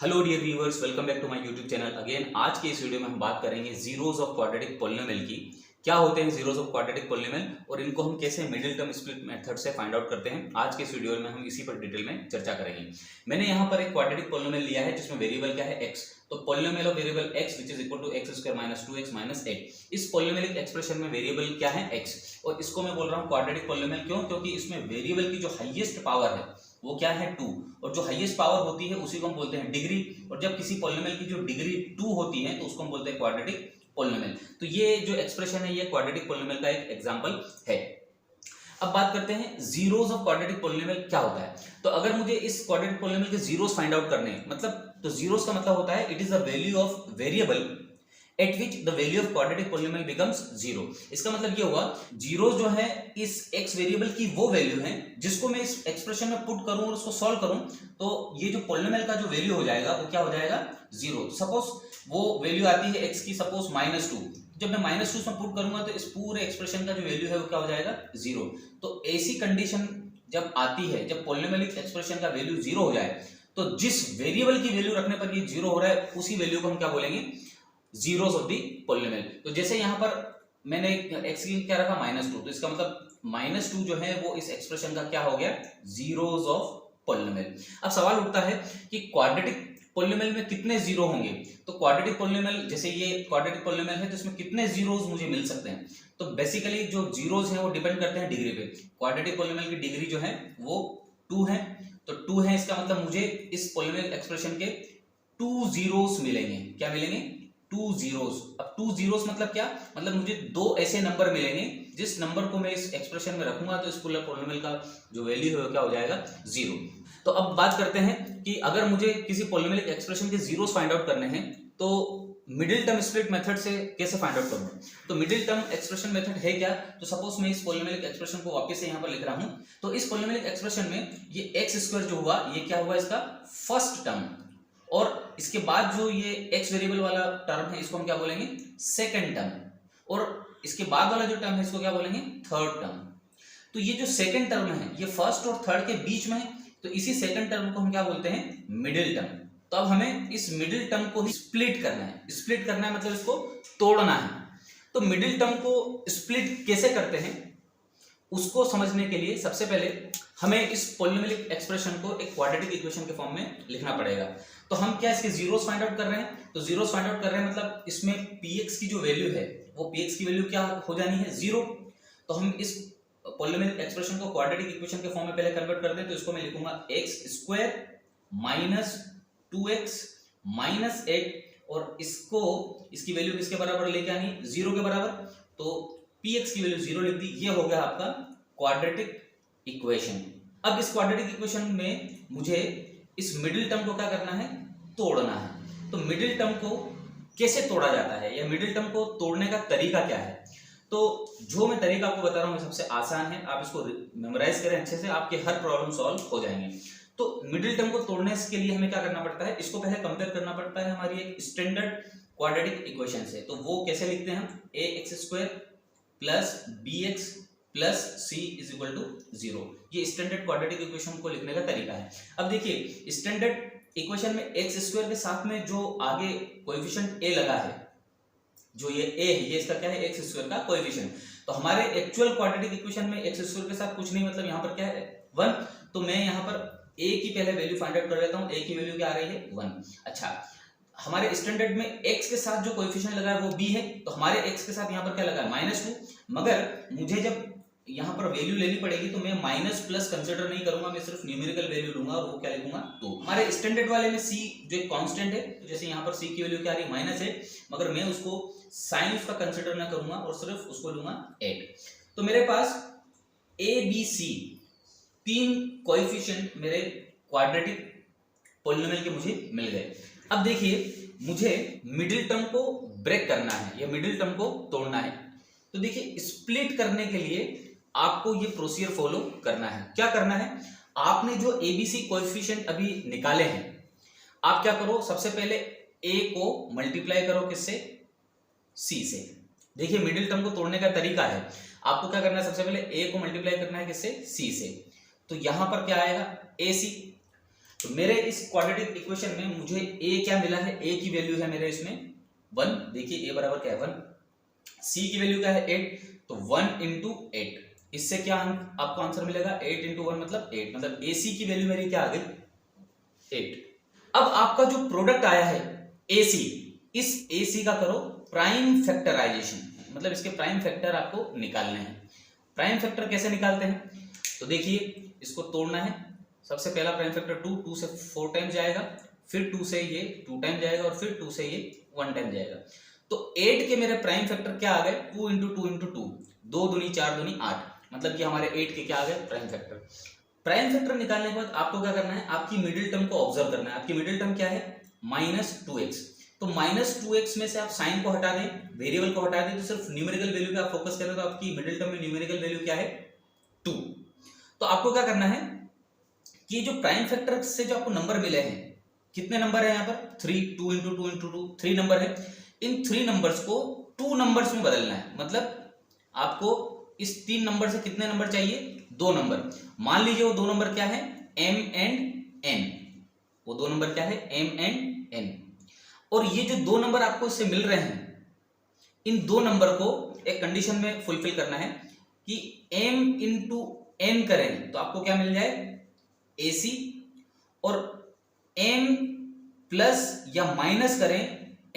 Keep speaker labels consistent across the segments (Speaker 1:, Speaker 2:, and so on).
Speaker 1: Hello dear viewers, welcome back to my YouTube channel again. आज के इस video में हम बात करेंगे जीरोस ऑफ क्वाड्रेटिक पॉलिनोमियल की। क्या होते हैं जीरोस ऑफ क्वाड्रेटिक पॉलिनोमियल और इनको हम कैसे मिडिल टर्म स्प्लिट मेथड से फाइंड आउट करते हैं। आज के इस वीडियो में हम इसी पर डिटेल में चर्चा करेंगे। मैंने यहाँ पर एक क्वाड्रेटिक पॉलिनोमियल लिया है जिसमें वेरिएबल क्या है, x। तो polynomial of variable x which is equal to x square minus 2x minus 8। इस पॉलिनोमियल एक्सप्रेशन में वेरिएबल क्या है, x। और इसको मैं बोल रहा हूँ क्वाड्रेटिक पॉलिनोमियल, क्यों? क्योंकि इसमें वेरिएबल की जो हाईएस्ट पावर है वो क्या है, 2। और जो हाईएस्ट पावर होती है उसी को हम बोलते हैं डिग्री। और जब किसी पॉलिनोमियल की जो डिग्री 2 होती है तो उसको हम बोलते हैं क्वाड्रेटिक पॉलिनोमियल। तो ये जो एक्सप्रेशन है ये क्वाड्रेटिक पॉलिनोमियल का एक एग्जांपल है। अब बात करते हैं जीरोस ऑफ क्वाड्रेटिक पॉलिनोमियल क्या होता है। तो अगर मुझे इस क्वाड्रेटिक पॉलिनोमियल के जीरोस फाइंड आउट करने हैं, मतलब तो जीरोस का मतलब होता है it is the value of variable eight which the value of quadratic polynomial becomes zero. इसका मतलब ये हुआ जीरो जो है इस x वेरिएबल की वो वैल्यू है जिसको मैं इस एक्सप्रेशन में पुट करूं और उसको सॉल्व करूं तो ये जो पॉलिनोमियल का जो वैल्यू हो जाएगा वो क्या हो जाएगा, जीरो। सपोज वो वैल्यू आती है x की, सपोज -2। जब मैं -2 इसमें पुट करूंगा तो इस पूरे एक्सप्रेशन का जो वैल्यू है वो क्या हो जाएगा, जीरो। तो ऐसी कंडीशन जब आती है, जब पॉलिनोमियल एक्सप्रेशन का वैल्यू जीरो हो जाए, तो जिस वेरिएबल की वैल्यू रखने पर ये जीरो हो रहा है उसी वैल्यू को हम क्या बोलेंगे, जीरोस ऑफ द पॉलिनोमियल। तो जैसे यहां पर मैंने x की क्या रखा, -2, तो इसका मतलब -2 जो है वो इस एक्सप्रेशन का क्या हो गया, जीरोस ऑफ पॉलिनोमियल। अब सवाल उठता है कि क्वाड्रेटिक पॉलिनोमियल में कितने जीरो होंगे। तो क्वाड्रेटिक पॉलिनोमियल, जैसे ये क्वाड्रेटिक पॉलिनोमियल है तो इसमें कितने जीरोस मुझे मिल सकते हैं। तो बेसिकली जो जीरोस हैं वो डिपेंड करते हैं डिग्री पे। क्वाड्रेटिक पॉलिनोमियल की डिग्री जो है वो 2 है, तो 2 है, इसका मतलब मुझे इस पॉलिनोमियल एक्सप्रेशन के 2 जीरोस मिलेंगे। क्या मिलेंगे, 2 जीरोस। अब 2 जीरोस मतलब क्या, मतलब मुझे 2 ऐसे नंबर मिलेंगे जिस नंबर को मैं इस एक्सप्रेशन में रखूंगा तो इस पूरे पॉलिनोमियल का जो वैल्यू है क्या हो जाएगा, जीरो। तो अब बात करते हैं कि अगर मुझे किसी पॉलिनोमियल एक्सप्रेशन के जीरोस फाइंड आउट करने हैं तो मिडिल टर्म स्प्लिट मेथड से कैसे फाइंड आउट करूंगा। तो मिडिल टर्म एक्सप्रेशन मेथड है क्या, तो सपोज मैं इस पॉलिनोमियल एक्सप्रेशन को वापस से यहां पर लिख रहा हूं। तो इस पॉलिनोमियल एक्सप्रेशन में ये एक्स स्क्वायर जो हुआ ये क्या हुआ, इसका फर्स्ट टर्म। और इसके बाद जो ये x वेरिएबल वाला टर्म है इसको हम क्या बोलेंगे, सेकंड टर्म। और इसके बाद वाला जो टर्म है इसको क्या बोलेंगे, थर्ड टर्म। तो ये जो सेकंड टर्म है ये फर्स्ट और थर्ड के बीच में है, तो इसी सेकंड टर्म को हम क्या बोलते हैं, मिडिल टर्म। तो अब हमें इस मिडिल टर्म को ही स्प्लिट करना है। स्प्लिट करना है मतलब इसको तोड़ना है। तो मिडिल टर्म को स्प्लिट कैसे करते हैं उसको समझने के लिए सबसे पहले हमें इस पॉलिनोमियल एक्सप्रेशन को एक क्वाड्रेटिक इक्वेशन के फॉर्म में लिखना पड़ेगा। तो हम क्या इसके जीरोस फाइंड आउट कर रहे हैं, तो जीरोस फाइंड आउट कर रहे हैं मतलब इसमें px की जो वैल्यू है वो px की वैल्यू क्या हो जानी है, जीरो। तो हम इस पॉलिनोमियल एक्सप्रेशन को क्वाड्रेटिक इक्वेशन के फॉर्म में पहले कन्वर्ट कर दें। तो इसको मैं लिखूंगा x square minus 2x minus 8 और इसको इसकी वैल्यू किसके बराबर लेके आनी, जीरो के बराबर। तो px की वैल्यू जीरो लिख दी, ये हो गया आपका क्वाड्रेटिक इक्वेशन। अब इस क्वाड्रेटिक इक्वेशन में मुझे इस मिडिल टर्म को क्या करना है, तोड़ना है। तो मिडिल टर्म को कैसे तोड़ा जाता है या मिडिल टर्म को तोड़ने का तरीका क्या है, तो जो मैं तरीका आपको बता रहा हूं सबसे आसान है। आप इसको मेमोराइज करें अच्छे से, आपके हर प्रॉब्लम सॉल्व हो जाएंगे। तो मिडिल टर्म को तोड़ने के लिए हमें क्या करना पड़ता है, इसको पहले कंपेयर करना पड़ता है हमारी एक स्टैंडर्ड क्वाड्रेटिक इक्वेशन से। तो वो कैसे लिखते हैं हम, ax² plus bx plus c is equal to zero. ये स्टैंडर्ड क्वाड्रेटिक इक्वेशन को लिखने का तरीका है। अब देखिए स्टैंडर्ड इक्वेशन में एक्स स्क्वायर के साथ में जो आगे कोएफिशिएंट a लगा है, जो ये a है ये इसका क्या है, एक्स स्क्वायर का कोएफिशिएंट। तो हमारे एक्चुअल क्वाड्रेटिक इक्वेशन में एक्स स्क्वायर के साथ कुछ नहीं, मतलब यहाँ पर क्या है 1। तो मैं यहाँ पर a की पहले वैल्यू फाइंड आउट कर लेता हूँ। a की वैल्यू क्या आ रही है, 1। अच्छा, हमारे स्टैंडर्ड में x के साथ जो कोएफिशिएंट लगा है वो b है, तो हमारे x के साथ यहाँ पर क्या लगा है, -2। मगर मुझे जब यहाँ पर वैल्यू लेनी पड़ेगी तो मैं माइनस प्लस कंसीडर नहीं करूंगा, मैं सिर्फ न्यूमेरिकल वैल्यू लूंगा और वो क्या लिखूंगा, 2। हमारे स्टैंडर्ड वाले में c जो एक कांस्टेंट है, तो जैसे यहाँ पर c की वैल्यू क्या आ रही है, -8, मगर मैं उसको साइन उसका कंसीडर ना करूंगा और सिर्फ उसको लूंगा 8। तो मेरे पास a b c 3 कोएफिशिएंट मेरे क्वाड्रेटिक पॉलिनोमियल के मुझे मिल गए। अब देखिए मुझे मिडिल टर्म को ब्रेक करना है या मिडिल टर्म को तोड़ना है। तो देखिए स्प्लिट करने के लिए आपको ये प्रोसीजर फॉलो करना है। क्या करना है, आपने जो एबीसी कोएफिशिएंट अभी निकाले हैं, आप क्या करो, सबसे पहले a को मल्टीप्लाई करो किससे, c से। देखिए मिडिल टर्म को तोड़ने का तरीका है, आपको क्या करना है, सबसे पहले a को मल्टीप्लाई करना है किससे, c से। तो यहां पर क्या आएगा, ac। तो मेरे इस क्वाड्रेटिक इक्वेशन में मुझे a क्या मिला है, a की वैल्यू है मेरे इसमें 1, देखिए a बराबर क्या है 1, c की वैल्यू क्या है 8, तो 1 इंटू 8, इससे क्या आपको आंसर मिलेगा 8 इंटू 1 मतलब 8, मतलब ac की वैल्यू मेरी क्या आ गई 8। अब आपका जो प्रोडक्ट आया है ac, इस ac का करो प्राइम फैक्टराइजेशन, मतलब इसके प्राइम फैक्टर आपको निकालने हैं। प्राइम फैक्टर कैसे निकालते हैं, तो देखिए इसको तोड़ना है। सबसे पहला प्राइम फैक्टर 2, 2 से 4 टाइम जाएगा, फिर 2 से ये 2 टाइम जाएगा और फिर 2 से ये 1 टाइम जाएगा। तो 8 के मेरे प्राइम फैक्टर क्या आ गए 2 इंटू 2 इंटू 2, 2 दूनी 4 दूनी 8, मतलब कि हमारे 8 के क्या आ गए प्राइम फैक्टर। प्राइम फैक्टर निकालने के बाद आपको क्या करना है, आपकी मिडिल टर्म को ऑब्जर्व करना है। आपकी मिडिल टर्म क्या है -2x, तो -2x में से आप साइन को हटा दें, वेरिएबल को हटा दें, तो सिर्फ न्यूमेरिकल वैल्यू पे आप फोकस करें, तो आपकी मिडिल टर्म में न्यूमेरिकल वैल्यू क्या है 2। तो आपको क्या करना है कि जो प्राइम फैक्टर से जो आपको नंबर मिले हैं, कितने नंबर है यहाँ पर 3, 2 इंटू 2 इंटू 2, 3 नंबर है। इन 3 नंबर्स को 2 नंबर्स में बदलना है, मतलब आपको इस 3 नंबर से कितने नंबर चाहिए 2 नंबर। मान लीजिए वो 2 नंबर क्या है m एंड n, वो 2 नंबर क्या है m एंड n, और ये जो 2 नंबर आपको इससे मिल रहे हैं, इन 2 नंबर को एक कंडीशन में फुलफिल करना है कि m इंटू n करें तो आपको क्या मिल जाए AC, और m प्लस या माइनस करें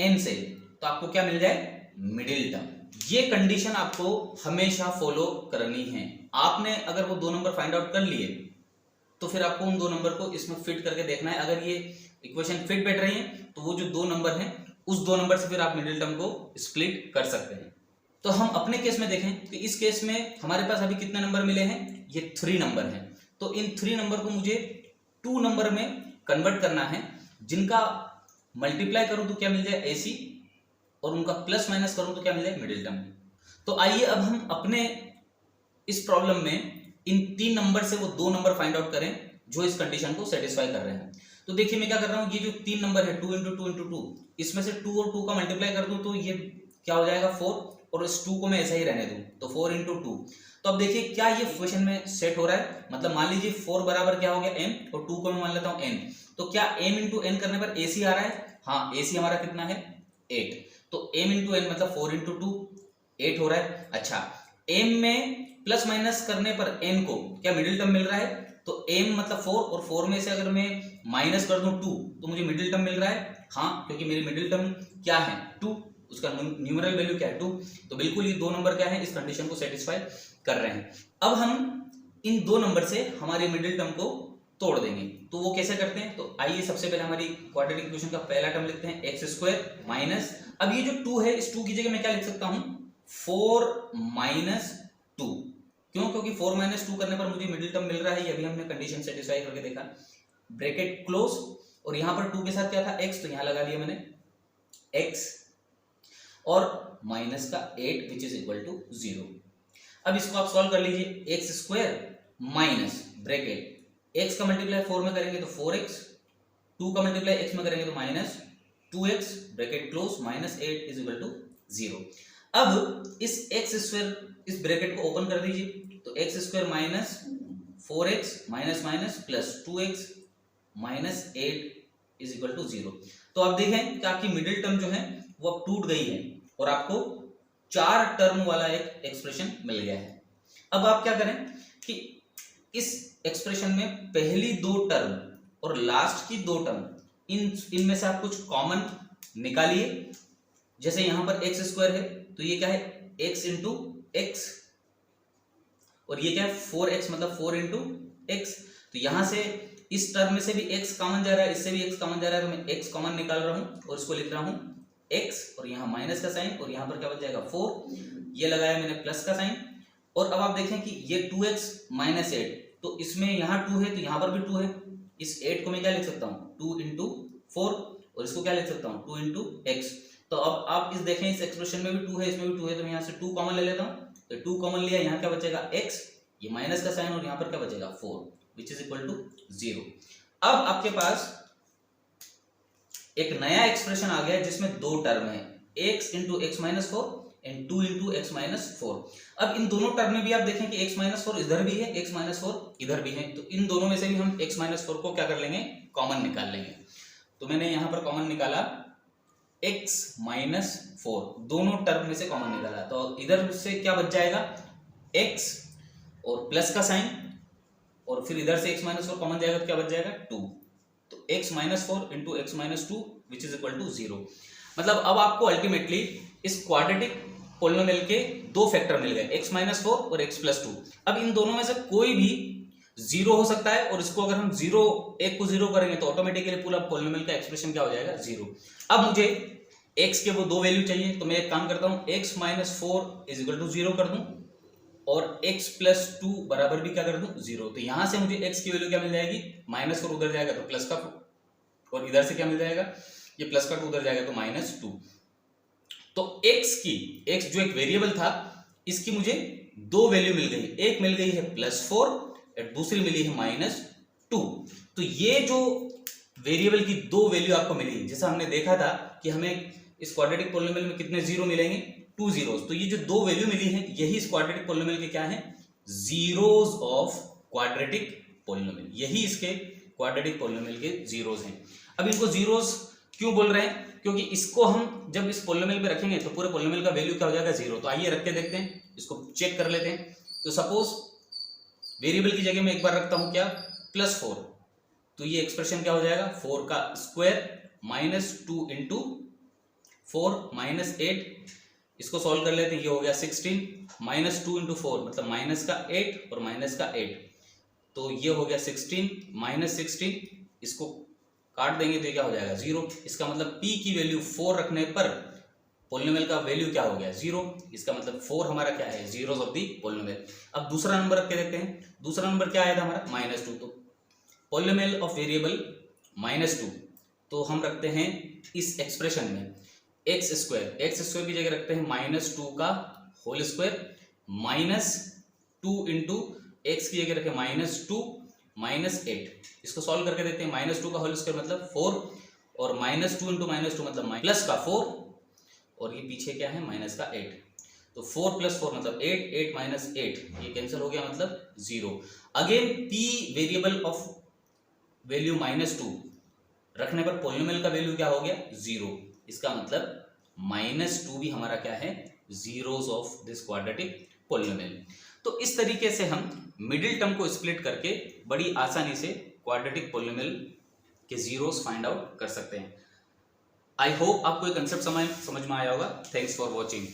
Speaker 1: n से तो आपको क्या मिल जाए मिडिल टर्म। ये कंडीशन आपको हमेशा फॉलो करनी है। आपने अगर वो 2 नंबर फाइंड आउट कर लिए तो फिर आपको उन 2 नंबर को इसमें फिट करके देखना है। अगर ये इक्वेशन फिट बैठ रही है तो वो जो 2 नंबर हैं उस 2 नंबर से फिर आप मिडिल टर्म को स्प्लिट कर सकते हैं। तो हम अपने केस में देखें कि इस केस में हमारे पास अभी कितने नंबर मिले हैं, ये 3 नंबर हैं। तो इन 3 नंबर को मुझे 2 नंबर में कन्वर्ट करना है, जिनका मल्टीप्लाई करूं तो क्या मिल जाए AC, और उनका प्लस माइनस करूं तो क्या मिल जाए मिडिल टर्म। तो आइए अब हम अपने इस प्रॉब्लम में इन 3 नंबर से वो 2 नंबर फाइंड आउट करें जो इस कंडीशन को सेटिस्फाई कर रहे हैं। तो देखिए मैं क्या कर रहा हूं, ये जो 3 नंबर है 2 इंटू 2 इंटू 2, इसमें से 2 और 2 का मल्टीप्लाई कर दूं तो ये क्या हो जाएगा 4, और इस 2 को मैं ऐसा ही रहने दूं तो 4 इंटू 2। तो अब देखिए क्या ये इक्वेशन में सेट हो रहा है, मतलब मान लीजिए 4 बराबर क्या हो गया m, और 2 को मैं मान लेता हूं n, तो क्या m इंटू n करने पर AC आ रहा है, हाँ AC हमारा कितना है 8, तो m इंटू n मतलब 4 इंटू 2 8 हो रहा है। अच्छा m में प्लस माइनस करने पर n को क्या मिडिल टर्म मिल रहा है, तो m मतलब 4, और 4 में से अगर मैं माइनस कर दूं 2 तो मुझे मिडिल टर्म मिल रहा है, हाँ क्योंकि मेरी मिडिल टर्म क्या है 2, उसका न्यूमेरल वैल्यू क्या है 2, तो बिल्कुल ये 2 नंबर क्या है इस कंडीशन को सेटिस्फाई कर रहे हैं। अब हम इन 2 नंबर से हमारे मिडिल टर्म को तोड़ देंगे, तो वो कैसे करते हैं, तो आइए सबसे पहले हमारी क्वाड्रेटिक इक्वेशन का पहला टर्म लिखते हैं x स्क्वायर माइनस, अब ये जो 2 है इस 2 की जगह मैं क्या लिख सकता हूं 4 माइनस 2, क्यों, क्योंकि 4 माइनस 2 करने पर मुझे मिडिल टर्म मिल रहा है, ये अभी हमने कंडीशन सेटिस्फाई करके देखा, ब्रैकेट क्लोज, और यहां पर 2 के साथ क्या था x, तो यहां लगा लिया मैंने x और माइनस का 8 विच इज इक्वल टू 0। अब इसको आप सॉल्व कर लीजिए, x square minus bracket x का मल्टीप्लाई 4 में करेंगे तो 4x, 2 का मल्टीप्लाई x में करेंगे तो minus 2x, bracket close, minus 8 is equal to 0। अब इस x स्क्वायर इस ब्रैकेट को ओपन कर दीजिए, तो x square minus 4x minus minus plus 2x minus 8 is equal to 0। तो आप देखें कि आपकी मिडिल टर्म जो है वो अब टूट गई है और आपको 4 टर्म वाला एक एक्सप्रेशन मिल गया है। अब आप क्या करें कि इस एक्सप्रेशन में पहली 2 टर्म और लास्ट की 2 टर्म इनमें से आप कुछ कॉमन निकालिए। जैसे यहां पर एक्स स्क्वायर है तो ये क्या है x इंटू एक्स, और ये क्या है 4x मतलब 4 इंटू एक्स, तो यहां से इस टर्म में से भी x कॉमन जा रहा है, इससे भी x कॉमन जा रहा है, तो मैं x कॉमन निकाल रहा हूं और इसको लिख रहा हूं x, और यहाँ माइनस का साइन, और यहाँ पर क्या बच जाएगा 4, ये लगाया मैंने प्लस का साइन। और अब आप देखें कि ये 2x माइनस 8, तो इसमें यहाँ 2 है तो यहाँ पर भी 2 है, इस 8 को मैं क्या लिख सकता हूँ 2 इंटू 4, और इसको क्या लिख सकता हूँ 2 इंटू एक्स। तो अब आप इस देखें इस एक्सप्रेशन में भी 2 है, इसमें भी 2 है, तो मैं यहाँ से 2 कॉमन ले लेता हूँ, तो 2 कॉमन लिया, यहाँ क्या बचेगा x, ये माइनस का साइन, और यहाँ पर क्या बचेगा 4 विच इज इक्वल टू 0। अब आपके पास एक नया एक्सप्रेशन आ गया जिसमें 2 टर्म है, x into x minus 4 and 2 into x minus 4। अब इन दोनों टर्म में भी आप देखें कि x माइनस 4 इधर भी है, x माइनस 4 इधर भी है, तो इन दोनों में से भी हम x माइनस 4 को क्या कर लेंगे कॉमन निकाल लेंगे। तो मैंने यहाँ पर कॉमन निकाला x माइनस 4, दोनों टर्म में से कॉमन निकाला, तो इधर से क्या बच जाएगा x और प्लस का साइन, और फिर इधर से x माइनस 4 कॉमन जाएगा तो क्या बच जाएगा 2, तो x minus 4 into x minus 2 which is equal to 0। मतलब अब आपको अल्टीमेटली इस क्वाड्रेटिक पोलिनोमियल के दो फैक्टर मिल गए, x माइनस 4 और x प्लस 2। अब इन दोनों में से कोई भी जीरो हो सकता है, और इसको अगर हम एक को जीरो करेंगे तो ऑटोमेटिकली पूरा पोलिनोमियल का एक्सप्रेशन क्या हो जाएगा 0। अब मुझे x के वो दो वैल्यू चाहिए, तो मैं एक काम करता हूं x minus 4 is equal to 0 कर दूं और x प्लस 2 बराबर भी क्या कर दूं 0। तो यहां से मुझे x की वैल्यू क्या मिल जाएगी -4, उधर जाएगा तो प्लस का, और इधर से क्या मिल जाएगा ये प्लस का 2 उधर जाएगा तो -2। तो x जो एक वेरिएबल था इसकी मुझे दो वैल्यू मिल गई, एक मिल गई है +4 और दूसरी मिली है -2। तो ये जो वेरिएबल की दो वैल्यू आपको मिली, जैसा हमने देखा था कि हमें इस क्वाड्रेटिक पोलिनोमियल में कितने जीरो मिलेंगे 2 जीरोस, तो ये जो दो वैल्यू मिली है यही इस क्वाड्रेटिक पोलिनोमियल के क्या है जीरोस ऑफ क्वाड्रेटिक पोलिनोमियल, यही इसके क्वाड्रेटिक पोलिनोमियल के जीरोस हैं। अब इनको जीरोस क्यों बोल रहे हैं, क्योंकि इसको हम जब इस पोलिनोमियल पे रखेंगे तो पूरे पोलिनोमियल का वैल्यू क्या हो जाएगा 0। तो आइए रख के देखते हैं, इसको चेक कर लेते हैं। तो सपोज वेरिएबल की जगह मैं एक बार रखता हूं क्या +4, तो ये एक्सप्रेशन क्या हो जाएगा 4 का स्क्वायर -2 इंटू 4 -8, इसको सॉल्व कर लेते हैं, ये हो गया 16, -2 इंटू 4 मतलब -8 और -8, तो ये हो गया 16 -16, इसको काट देंगे तो ये क्या हो जाएगा 0। इसका मतलब p की वैल्यू 4 रखने पर पोलिनोमियल का वैल्यू क्या हो गया 0, इसका मतलब 4 हमारा क्या है जीरोस ऑफ दी पोलिनोमियल। अब दूसरा नंबर रख के देखते हैं, दूसरा नंबर क्या आया था हमारा -2, तो पोलिनोमियल ऑफ वेरिएबल -2, तो हम रखते हैं इस एक्सप्रेशन में एक्स स्क्वायर की जगह रखते हैं -2 का होल स्क्वायर, -2 इंटू एक्स की जगह रखें -2 -8, इसको सॉल्व करके देखते हैं, -2 का होल स्क्वायर मतलब 4 और -2 इंटू -2 मतलब प्लस का 4, और ये पीछे क्या है -8, तो 4 + 4 मतलब 8, 8 - 8 ये कैंसिल हो गया मतलब 0। Again p variable of value -2 रखने पर पोलिनोमियल का वैल्यू क्या हो गया 0, इसका मतलब -2 भी हमारा क्या है zeros of this quadratic polynomial. तो इस तरीके से हम मिडिल टर्म को स्प्लिट करके बड़ी आसानी से क्वाड्रेटिक पोलिनोमियल के जीरोस फाइंड आउट कर सकते हैं। आई होप आपको ये कंसेप्ट समझ में आया होगा। Thanks for watching.